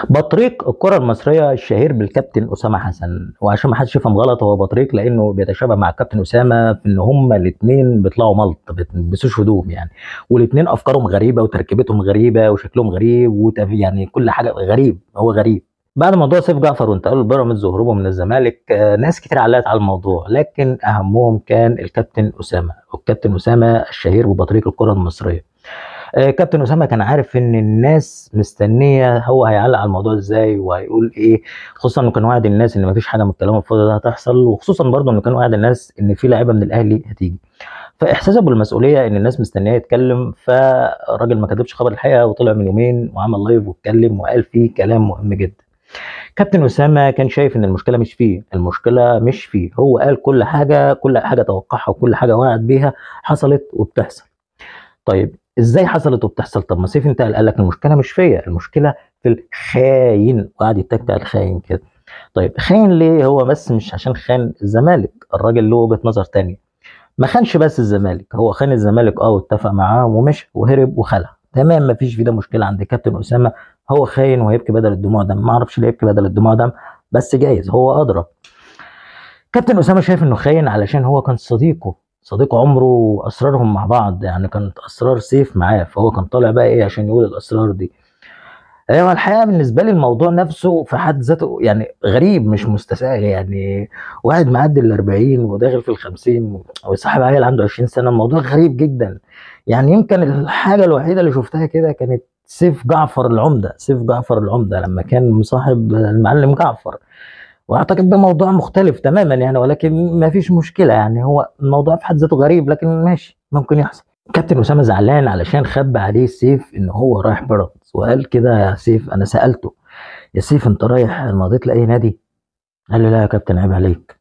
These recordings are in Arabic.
بطريق الكرة المصرية الشهير بالكابتن أسامة حسن، وعشان ما حدش يفهم غلط هو بطريق لأنه بيتشابه مع الكابتن أسامة في إن هما الاتنين بيطلعوا ملط ما بيلبسوش هدوم يعني، والاتنين أفكارهم غريبة وتركيبتهم غريبة وشكلهم غريب يعني كل حاجة غريب، هو غريب. بعد موضوع سيف جعفر وانتقاله لبيراميدز وهروبه من الزمالك ناس كتير علقت على الموضوع، لكن أهمهم كان الكابتن أسامة، والكابتن أسامة الشهير ببطريق الكرة المصرية. كابتن اسامه كان عارف ان الناس مستنيه هو هيعلق على الموضوع ازاي وهيقول ايه، خصوصا انه كان وعد الناس ان مفيش حاجه من الكلام الفاضي ده هتحصل، وخصوصا برضه انه كان وعد الناس ان في لاعيبه من الاهلي هتيجي. فاحساسه بالمسؤوليه ان الناس مستنيه يتكلم، فالراجل ما كذبش خبر الحقيقه وطلع من يومين وعمل لايف واتكلم وقال فيه كلام مهم جدا. كابتن اسامه كان شايف ان المشكله مش فيه، المشكله مش فيه، هو قال كل حاجه توقعها وكل حاجه وعد بيها حصلت وبتحصل. طيب ازاي حصلت وبتحصل؟ طب ما سيف انت قال لك المشكله مش فيا، المشكله في الخاين، وقعد يتك على الخاين كده. طيب خاين ليه؟ هو بس مش عشان خان الزمالك، الراجل له وجهه نظر تانية. ما خانش بس الزمالك، هو خان الزمالك واتفق معاهم ومشي وهرب وخلع، تمام، ما فيش في ده مشكله عند كابتن اسامه. هو خاين وهيبكي بدل الدموع دم، ما اعرفش ليه يبكي بدل الدموع دم، بس جايز هو ادرى. كابتن اسامه شايف انه خاين علشان هو كان صديق عمره واسرارهم مع بعض، يعني كانت اسرار سيف معاه، فهو كان طالع بقى ايه عشان يقول الاسرار دي. ايوه الحقيقه بالنسبه لي الموضوع نفسه في حد ذاته يعني غريب مش مستساغ، يعني واحد معدي ال 40 وداخل في ال 50 وصاحب عيل عنده 20 سنه، الموضوع غريب جدا. يعني يمكن الحاجه الوحيده اللي شفتها كده كانت سيف جعفر العمده لما كان مصاحب المعلم جعفر، واعتقد ده موضوع مختلف تماما يعني، ولكن ما فيش مشكله يعني، هو الموضوع في حد ذاته غريب لكن ماشي ممكن يحصل. كابتن اسامه زعلان علشان خبى عليه سيف ان هو رايح بيراميدز، وقال كده يا سيف، انا سالته يا سيف انت رايح مضيت لاي نادي؟ قال لي لا يا كابتن عيب عليك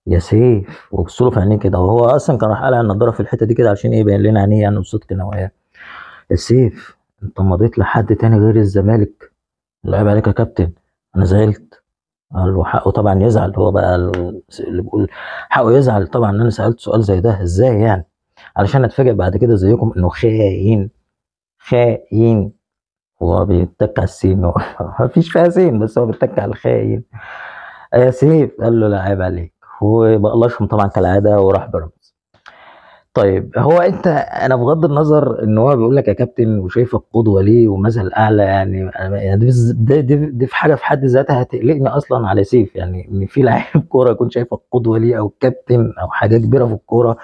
يا سيف، وبص له في عينيه كده، وهو اصلا كان راح قلع النضاره في الحته دي كده عشان ايه، يبين لنا عينيه يعني وصدق نواياه. يا سيف انت مضيت لحد تاني غير الزمالك؟ لا عيب عليك يا كابتن، انا زعلت. قال له حقه طبعا يزعل، هو بقى اللي بيقول حقه يزعل طبعا ان انا سالت سؤال زي ده، ازاي يعني؟ علشان اتفاجئ بعد كده زيكم انه خاين. هو بيتك على السين مفيش فيها سين بس هو بيتك على الخاين. يا سيف قال له لا عيب عليك، وبقلشهم طبعا كالعاده وراح بيراميدز. طيب هو انا بغض النظر ان هو بيقول لك يا كابتن وشايفك قدوه ليه ومثل اعلى، يعني يعني دي في حاجه في حد ذاتها هتقلقني اصلا على سيف، يعني ان في لعيب كوره يكون شايفك قدوه ليه او كابتن او حاجه كبيره في الكوره،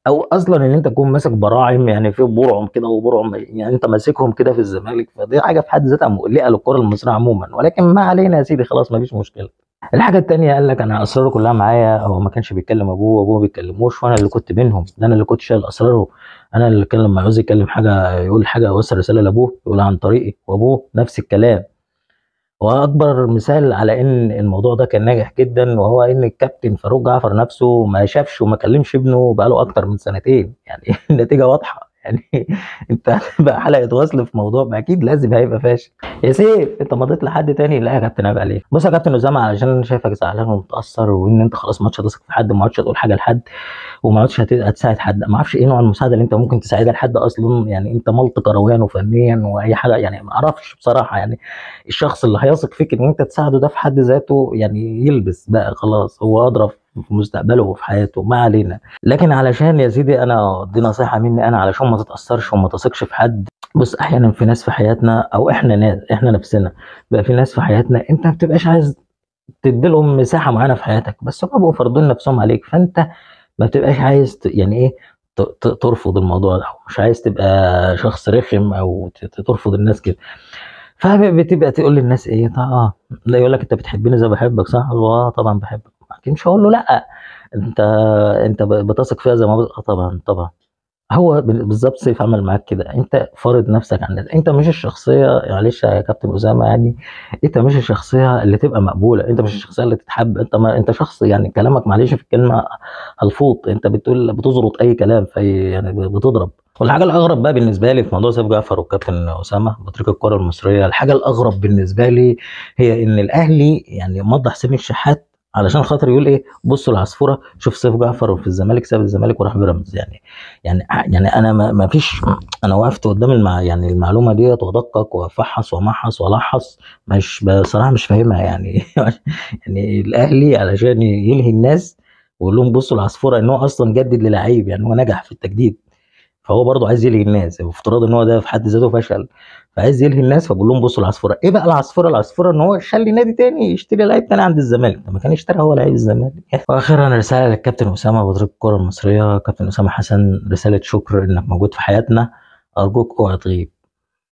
او اصلا ان انت تكون ماسك براعم، يعني في برعم كده وبرعم يعني انت ماسكهم كده في الزمالك، فدي حاجه في حد ذاتها مقلقه للكره المصريه عموما، ولكن ما علينا يا سيدي خلاص ما فيش مشكله. الحاجة التانية قال لك أنا أسراره كلها معايا، هو ما كانش بيتكلم أبوه وأبوه ما بيتكلموش، وأنا اللي كنت بينهم، ده أنا اللي كنت شايل أسراره، أنا اللي كان لما عاوز يتكلم حاجة يقول حاجة يوصل رسالة لأبوه يقولها عن طريقي، وأبوه نفس الكلام. وأكبر مثال على إن الموضوع ده كان ناجح جدا وهو إن الكابتن فاروق جعفر نفسه ما شافش وما كلمش ابنه بقاله أكتر من سنتين، يعني النتيجة واضحة يعني. أنت هتبقى حلقة وصل في موضوع ما أكيد لازم هيبقى فاشل. يا سيف انت مضيت لحد تاني؟ لا يا كابتن عيب عليك. بص يا كابتن اسامه، علشان انا شايفك زعلان ومتاثر وان انت خلاص ما عادش هتثق في حد وما عادش هتقول حاجه لحد وما عادش هتساعد حد، ما اعرفش ايه نوع المساعده اللي انت ممكن تساعدها لحد اصلا، يعني انت ملط كرويا وفنيا واي حاجه، يعني ما اعرفش بصراحه، يعني الشخص اللي هيثق فيك ان انت تساعده ده في حد ذاته يعني يلبس بقى خلاص، هو ادرى في مستقبله وفي حياته، ما علينا. لكن علشان يا سيدي انا دي نصيحه مني انا، علشان ما تتاثرش وما تثقش في حد. بص احيانا في ناس في حياتنا او احنا ناس، احنا نفسنا بقى في ناس في حياتنا انت ما بتبقاش عايز تديلهم مساحه معينه في حياتك، بس هم بيبقوا فارضين نفسهم عليك، فانت ما بتبقاش عايز يعني ايه ترفض الموضوع ده، أو مش عايز تبقى شخص رخم او ترفض الناس كده، فبتبقى تقول للناس ايه لا يقول لك انت بتحبني زي ما بحبك صح؟ اه طبعا بحبك، لكن مش هقول له لا انت بتثق فيها زي ما طبعا. هو بالظبط سيف عمل معاك كده، انت فارض نفسك على الناس، انت مش الشخصيه، معلش يا كابتن اسامه يعني، انت مش الشخصيه اللي تبقى مقبوله، انت مش الشخصيه اللي تتحب، انت ما انت شخص يعني كلامك معلش في الكلمه هلفوط، انت بتزرط اي كلام في يعني بتضرب. والحاجه الاغرب بقى بالنسبه لي في موضوع سيف جعفر والكابتن اسامه بطريق الكره المصريه، الحاجه الاغرب بالنسبه لي هي ان الاهلي يعني مضى حسين الشحات علشان خاطر يقول ايه، بصوا العصفوره، شوف سيف جعفر في الزمالك ساب الزمالك وراح بيراميدز يعني. يعني انا ما فيش، انا وقفت قدام يعني المعلومه ديت وادقق وافحص وامحص والحص، مش بصراحه مش فاهمها يعني. يعني الاهلي علشان يلهي الناس ويقول لهم بصوا العصفوره، ان هو اصلا جدد للعيب، يعني هو نجح في التجديد، فهو برضه عايز يلهي الناس، وافتراض ان هو ده في حد ذاته فشل، فعايز يلهي الناس، فبقول لهم بصوا العصفوره ايه بقى، العصفوره ان هو يخلي نادي تاني يشتري لعيب تاني عند الزمالك، طب ما كان يشتري هو لعيب الزمالك. واخيرا رساله للكابتن اسامه بطريق الكره المصريه، كابتن اسامه حسن، رساله شكر انك موجود في حياتنا، ارجوك اوعى تغيب.